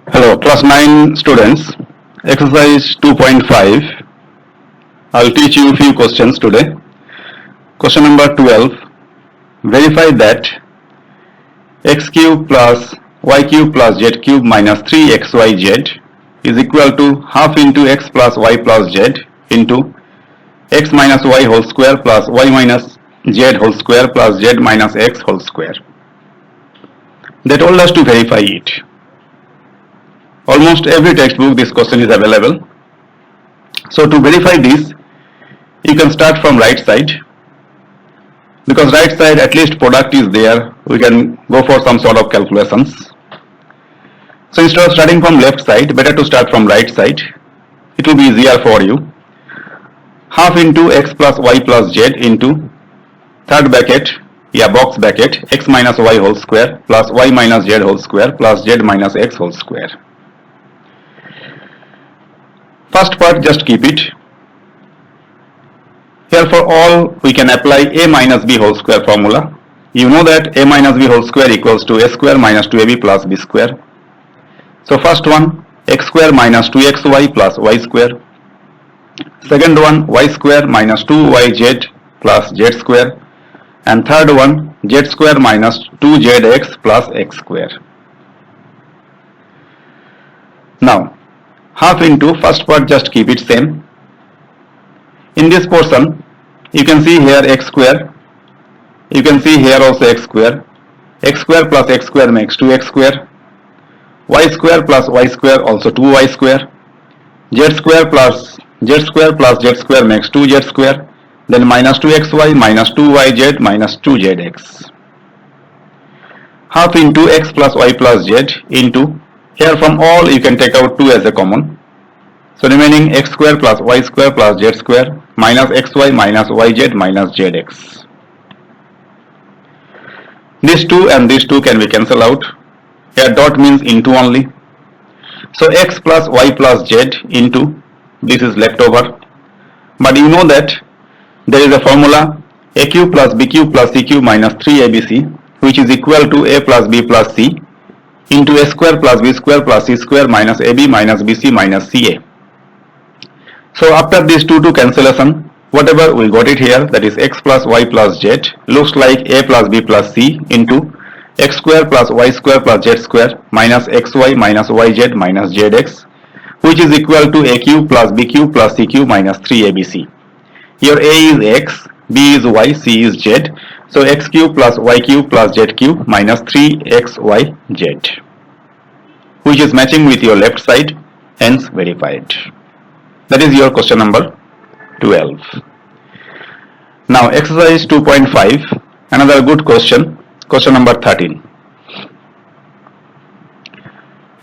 Hello, class 9 students. Exercise 2.5. I'll teach you a few questions today. Question number 12. Verify that x cube plus y cube plus z cube minus 3xyz is equal to half into x plus y plus z into x minus y whole square plus y minus z whole square plus z minus x whole square. They told us to verify it. Almost every textbook this question is available. So to verify this, you can start from right side. Because right side at least product is there, we can go for some sort of calculations. So instead of starting from left side, better to start from right side. It will be easier for you. Half into x plus y plus z into third bracket, box bracket, x minus y whole square plus y minus z whole square plus z minus x whole square. First part, just keep it. Here for all, we can apply a minus b whole square formula. You know that a minus b whole square equals to a square minus 2ab plus b square. So first one, x square minus 2xy plus y square. Second one, y square minus 2yz plus z square. And third one, z square minus 2zx plus x square. Now, half into first part, just keep it same. In this portion, you can see here x square. You can see here also x square. X square plus x square makes 2x square. Y square plus y square also 2y square. Z square plus z square makes 2z square. Then minus 2xy minus 2yz minus 2zx. Half into x plus y plus z into, here from all you can take out 2 as a common. So remaining x square plus y square plus z square minus xy minus yz minus zx. These 2 and these 2 can be cancelled out. Here dot means into only. So x plus y plus z into, this is left over. But you know that there is a formula a cube plus b cube plus c cube minus 3abc, which is equal to a plus b plus c into a square plus b square plus c square minus ab minus bc minus ca. So after this 2 cancellation, whatever we got it here, that is x plus y plus z, looks like a plus b plus c into x square plus y square plus z square minus xy minus yz minus zx, which is equal to a cube plus b cube plus c cube minus 3abc. Here a is x, b is y, c is z. So x cube plus y cube plus z cube minus 3xyz, which is matching with your left side, hence verified. That is your question number 12. Now exercise 2.5, another good question, question number 13.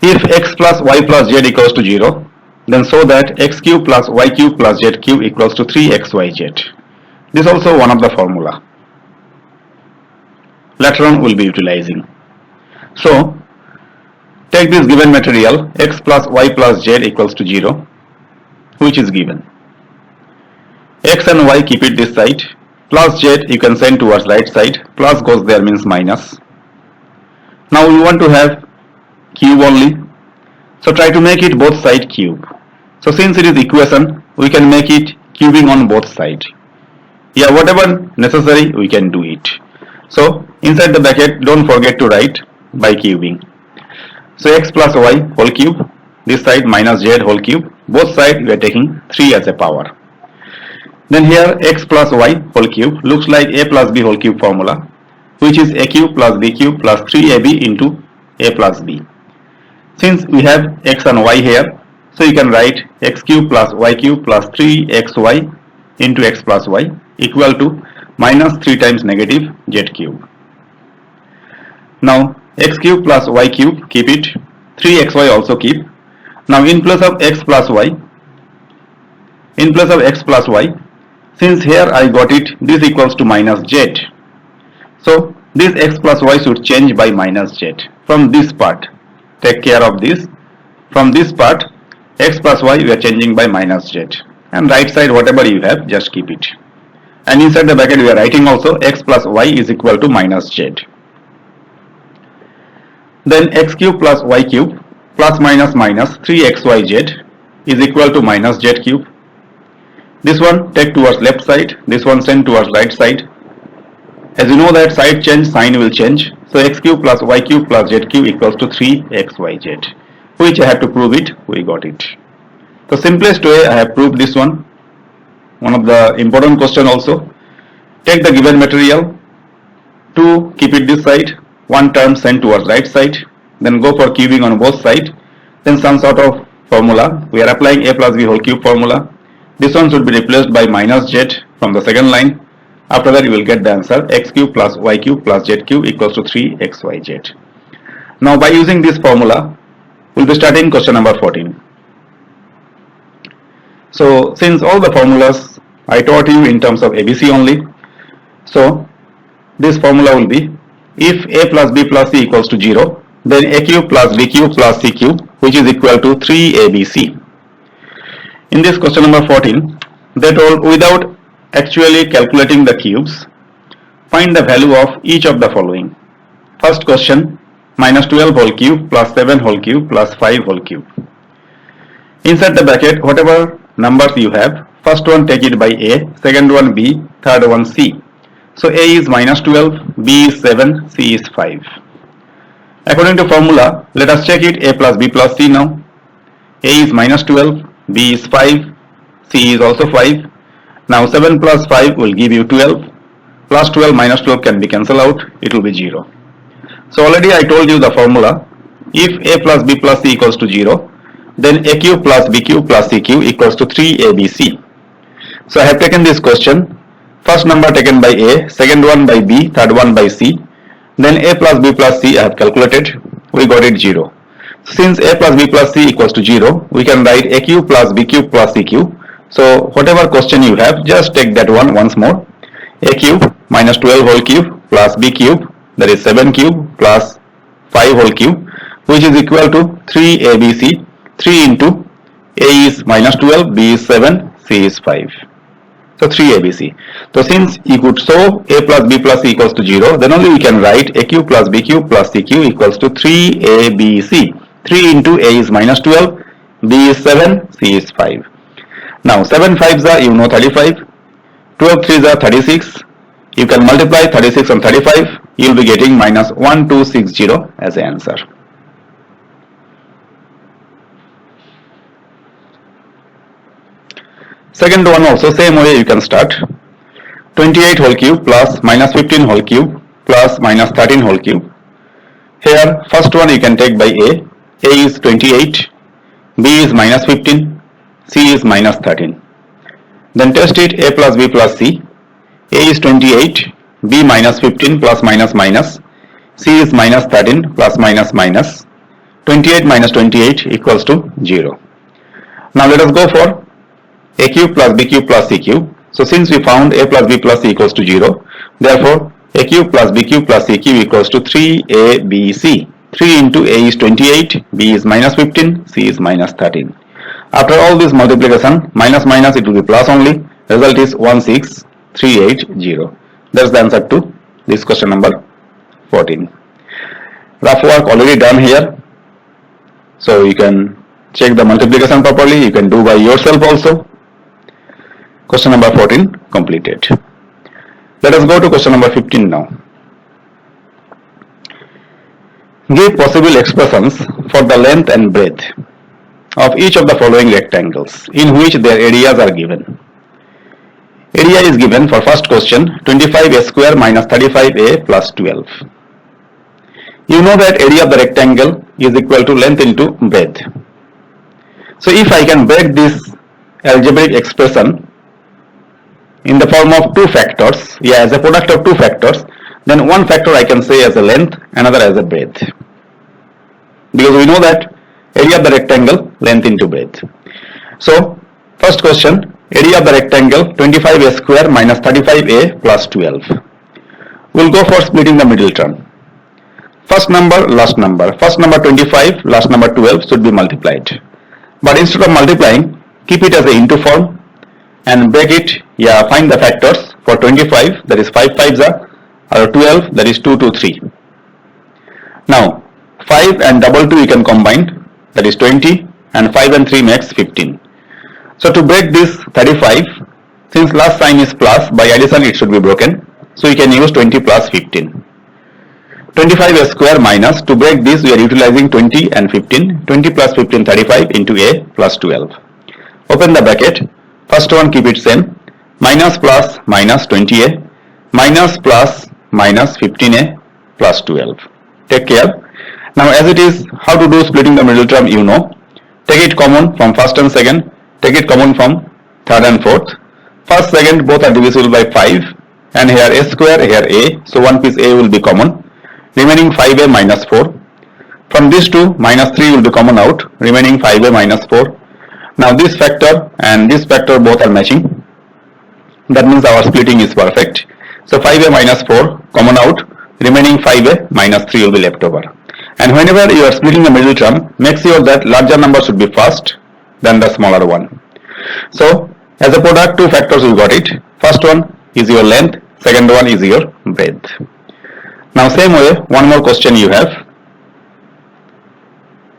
If x plus y plus z equals to 0, then show that x cube plus y cube plus z cube equals to 3xyz. This is also one of the formula. Later on we'll be utilizing. So take this given material, x plus y plus z equals to 0, which is given. X and y keep it this side, plus z you can send towards right side, plus goes there means minus. Now we want to have cube only, so try to make it both side cube. So since it is equation, we can make it cubing on both sides. Yeah, whatever necessary we can do it. So inside the bracket, don't forget to write by cubing. So x plus y whole cube, this side minus z whole cube, both sides we are taking 3 as a power. Then here x plus y whole cube looks like a plus b whole cube formula, which is a cube plus b cube plus 3ab into a plus b. Since we have x and y here, so you can write x cube plus y cube plus 3xy into x plus y equal to minus 3 times negative z cube. Now x cube plus y cube, keep it, 3xy also keep. Now in place of x plus y, since here I got it, this equals to minus z. So this x plus y should change by minus z. From this part, take care of this. From this part, x plus y we are changing by minus z. And right side whatever you have, just keep it. And inside the bracket we are writing also x plus y is equal to minus z. Then x cube plus y cube plus minus minus 3xyz is equal to minus z cube. This one take towards left side, this one send towards right side. As you know that side change, sign will change. So x cube plus y cube plus z cube equals to 3xyz. Which I have to prove it, we got it. The simplest way I have proved this one. One of the important question also. Take the given material, 2 keep it this side, one term send towards right side, then go for cubing on both sides, then some sort of formula. We are applying a plus b whole cube formula. This one should be replaced by minus z from the second line. After that you will get the answer x cube plus y cube plus z cube equals to 3xyz. Now by using this formula, we will be starting question number 14. So since all the formulas I taught you in terms of ABC only, so this formula will be if a plus b plus c equals to 0, then a cube plus b cube plus c cube, which is equal to 3abc. In this question number 14, they told without actually calculating the cubes, find the value of each of the following. First question, minus 12 whole cube plus 7 whole cube plus 5 whole cube. Inside the bracket whatever numbers you have, first one take it by a, second one b, third one c. So a is minus 12, b is 7, c is 5. According to formula, let us check it a plus b plus c now. A is minus 12, b is 5, c is also 5. Now 7 plus 5 will give you 12. Plus 12 minus 12 can be cancelled out, it will be 0. So already I told you the formula. If a plus b plus c equals to 0, then a cube plus b cube plus c cube equals to 3abc. So I have taken this question. First number taken by a, second one by b, third one by c. Then a plus b plus c I have calculated. We got it 0. Since a plus b plus c equals to 0, we can write a cube plus b cube plus c cube. So whatever question you have, just take that one once more. A cube minus 12 whole cube plus b cube, that is 7 cube plus 5 whole cube, which is equal to 3abc. 3 into a is minus 12, b is 7, c is 5. So 3abc. So since you could show a plus b plus c equals to 0, then only we can write a cube plus b cube plus c cube equals to 3abc. 3 into a is minus 12, b is 7, c is 5. Now 7 5s are, you know, 35, 12 3s are 36. You can multiply 36 and 35, you will be getting minus 1260 as the answer. Second one also same way you can start. 28 whole cube plus minus 15 whole cube plus minus 13 whole cube. Here first one you can take by a is 28, b is minus 15, c is minus 13. Then test it a plus b plus c. A is 28, b minus 15 plus minus minus, c is minus 13 plus minus minus. 28 minus 28 equals to 0. Now let us go for a cube plus b cube plus c cube. So since we found a plus b plus c equals to 0, therefore a cube plus b cube plus c cube equals to 3abc. 3 into a is 28, b is minus 15, c is minus 13. After all this multiplication, minus minus it will be plus only. Result is 16380. That's the answer to this question number 14. Rough work already done here. So you can check the multiplication properly. You can do by yourself also. Question number 14 completed. Let us go to question number 15 now. Give possible expressions for the length and breadth of each of the following rectangles in which their areas are given. Area is given for first question 25a square minus 35a plus 12. You know that area of the rectangle is equal to length into breadth. So if I can break this algebraic expression in the form of two factors, as a product of two factors, then one factor I can say as a length, another as a breadth. Because we know that area of the rectangle, length into breadth. So first question, area of the rectangle 25a square minus 35a plus 12. We'll go for splitting the middle term. First number, last number. First number 25, last number 12 should be multiplied. But instead of multiplying, keep it as a into form and break it, find the factors for 25, that is 5 5s are, or 12, that is 2 2 3. Now 5 and double 2 you can combine, that is 20, and 5 and 3 makes 15. So to break this 35, since last sign is plus, by addition it should be broken. So you can use 20 plus 15. 25 a square minus, to break this we are utilizing 20 and 15. 20 plus 15, 35 into a plus 12. Open the bracket. First one keep it same. Minus plus minus 20a minus plus minus 15a plus 12. Take care. Now as it is, how to do splitting the middle term you know. Take it common from first and second. Take it common from third and fourth. First, second both are divisible by 5. And here a square, here a. So one piece a will be common. Remaining 5a minus 4. From these two, minus 3 will be common out. Remaining 5a minus 4. Now this factor and this factor both are matching. That means our splitting is perfect. So 5a minus 4 common out. Remaining 5a minus 3 will be left over. And whenever you are splitting the middle term, make sure that larger number should be first than the smaller one. So as a product, two factors you got it. First one is your length, second one is your breadth. Now same way, one more question you have.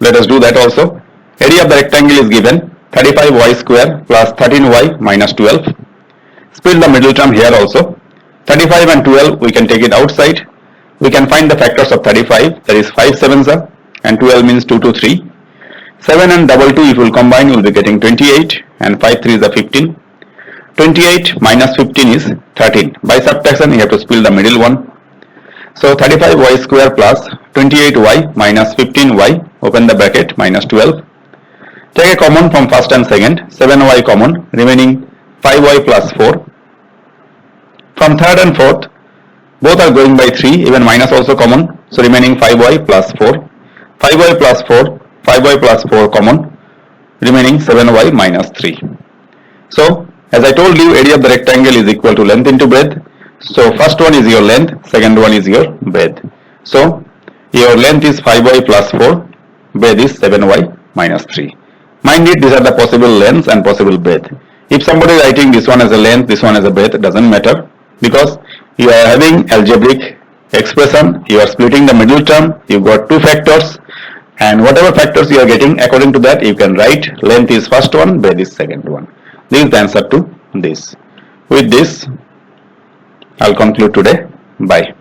Let us do that also. Area of the rectangle is given 35y square plus 13y minus 12. Split the middle term here also. 35 and 12 we can take it outside. We can find the factors of 35, that is 5 sevens are, and 12 means 2 to 3. 7 and double 2 if we will combine, we will be getting 28, and 5 3 is a 15. 28 minus 15 is 13. By subtraction you have to split the middle one. So 35y square plus 28y minus 15y, open the bracket, minus 12. Take a common from first and second, 7y common, remaining 5y plus 4. From third and fourth, both are going by 3, even minus also common, so remaining 5y plus 4. 5y plus 4, 5y plus 4 common, remaining 7y minus 3. So as I told you, area of the rectangle is equal to length into breadth. So first one is your length, second one is your breadth. So your length is 5y plus 4, breadth is 7y minus 3. Mind it, these are the possible lengths and possible breadth. If somebody is writing this one as a length, this one as a breadth, it doesn't matter, because you are having algebraic expression, you are splitting the middle term, you got two factors, and whatever factors you are getting, according to that you can write length is first one, breadth is second one. This is the answer to this. With this, I'll conclude today. Bye.